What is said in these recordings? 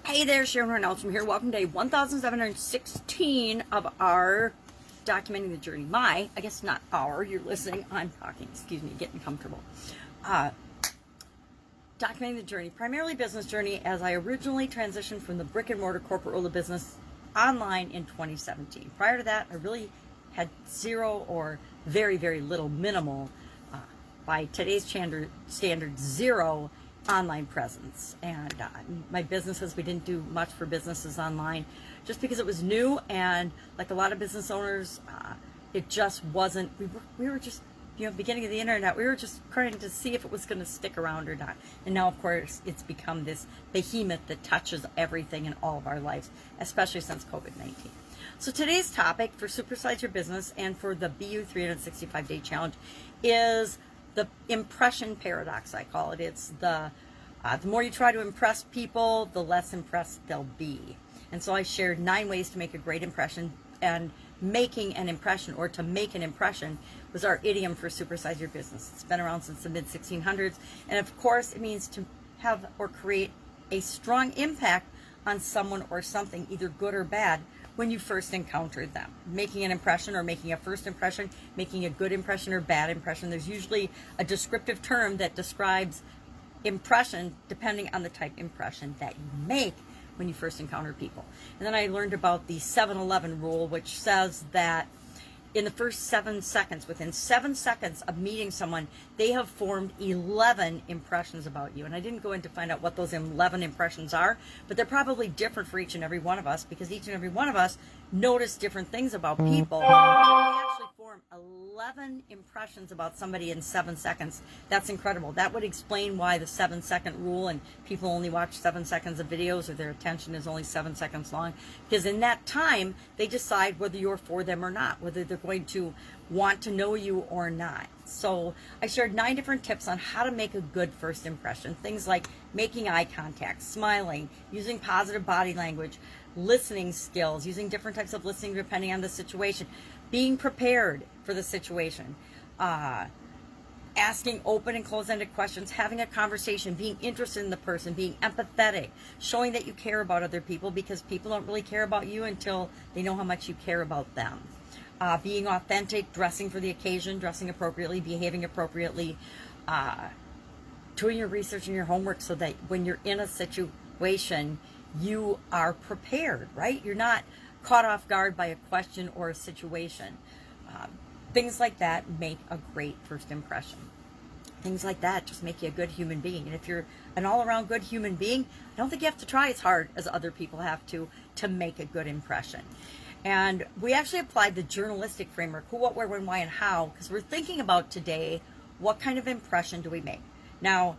Hey there, Sharon Horne-Ellstrom here. Welcome to day 1716 of our Documenting the Journey. I guess not our, you're listening, I'm talking, excuse me, getting comfortable. Documenting the Journey, primarily business journey, as I originally transitioned from the brick and mortar corporate world of business online in 2017. Prior to that, I really had zero or very, very little, minimal, by today's standard, zero online presence. And my businesses, we didn't do much for businesses online just because it was new, and like a lot of business owners, it just wasn't, we were just, beginning of the internet, we were just trying to see if it was going to stick around or not. And now, of course, it's become this behemoth that touches everything in all of our lives, especially since COVID-19. So today's topic for Supersize Your Business and for the BU 365-day challenge is the impression paradox, I call it. It's the more you try to impress people, the less impressed they'll be. And so I shared 9 ways to make a great impression, and making an impression, or to make an impression, was our idiom for Supersize Your Business. It's been around since the mid-1600s, and of course it means to have or create a strong impact on someone or something, either good or bad, when you first encountered them. Making an impression, or making a first impression, making a good impression or bad impression. There's usually a descriptive term that describes impression depending on the type of impression that you make when you first encounter people. And then I learned about the 7-11 rule, which says that in the first 7 seconds, within 7 seconds of meeting someone, they have formed 11 impressions about you. And I didn't go in to find out what those 11 impressions are, but they're probably different for each and every one of us, because each and every one of us notice different things about people. If they actually form 11 impressions about somebody in 7 seconds, that's incredible. That would explain why the 7-second rule, and people only watch 7 seconds of videos, or their attention is only 7 seconds long, because in that time they decide whether you're for them or not, whether they're going to want to know you or not. So I shared 9 different tips on how to make a good first impression. Things like making eye contact, smiling, using positive body language, listening skills, using different types of listening depending on the situation, being prepared for the situation, asking open and closed-ended questions, having a conversation, being interested in the person, being empathetic, showing that you care about other people, because people don't really care about you until they know how much you care about them. Being authentic, dressing for the occasion, dressing appropriately, behaving appropriately, doing your research and your homework so that when you're in a situation, you are prepared, right? You're not caught off guard by a question or a situation. Things like that make a great first impression. Things like that just make you a good human being. And if you're an all-around good human being, I don't think you have to try as hard as other people have to make a good impression. And we actually applied the journalistic framework: who, what, where, when, why, and how, because we're thinking about today, what kind of impression do we make? Now,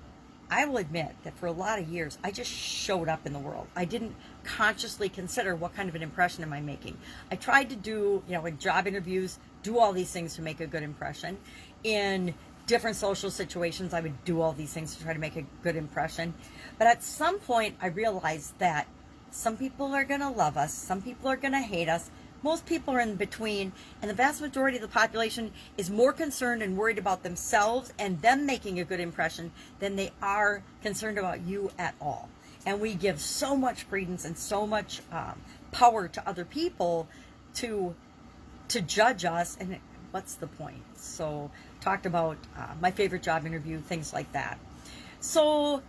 I will admit that for a lot of years, I just showed up in the world. I didn't consciously consider what kind of an impression am I making. I tried to do, in job interviews, do all these things to make a good impression. In different social situations, I would do all these things to try to make a good impression. But at some point, I realized that some people are going to love us, some people are going to hate us, most people are in between, and the vast majority of the population is more concerned and worried about themselves and them making a good impression than they are concerned about you at all. And we give so much credence and so much power to other people to judge us, and what's the point? So talked about my favorite job interview, things like that. So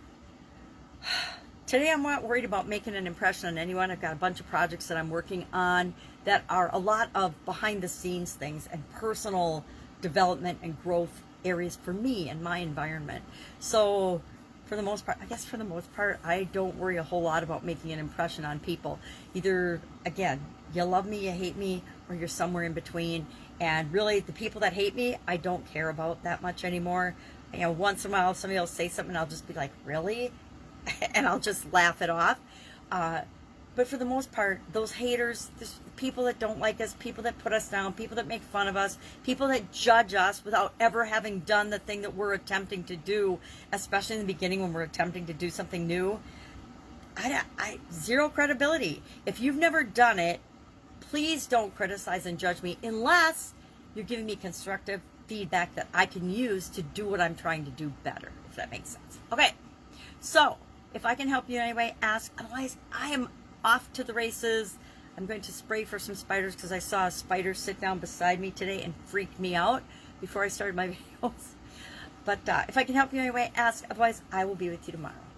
today I'm not worried about making an impression on anyone. I've got a bunch of projects that I'm working on that are a lot of behind the scenes things and personal development and growth areas for me and my environment. So for the most part, I don't worry a whole lot about making an impression on people. Either, again, you love me, you hate me, or you're somewhere in between. And really, the people that hate me, I don't care about that much anymore. Once in a while, somebody will say something, and I'll just be like, really? And I'll just laugh it off. But for the most part, those haters, people that don't like us, people that put us down, people that make fun of us, people that judge us without ever having done the thing that we're attempting to do, especially in the beginning when we're attempting to do something new, I zero credibility. If you've never done it, please don't criticize and judge me unless you're giving me constructive feedback that I can use to do what I'm trying to do better, if that makes sense. Okay, so If I can help you in any way, ask. Otherwise, I am off to the races. I'm going to spray for some spiders because I saw a spider sit down beside me today and freaked me out before I started my videos. But if I can help you in any way, ask. Otherwise, I will be with you tomorrow.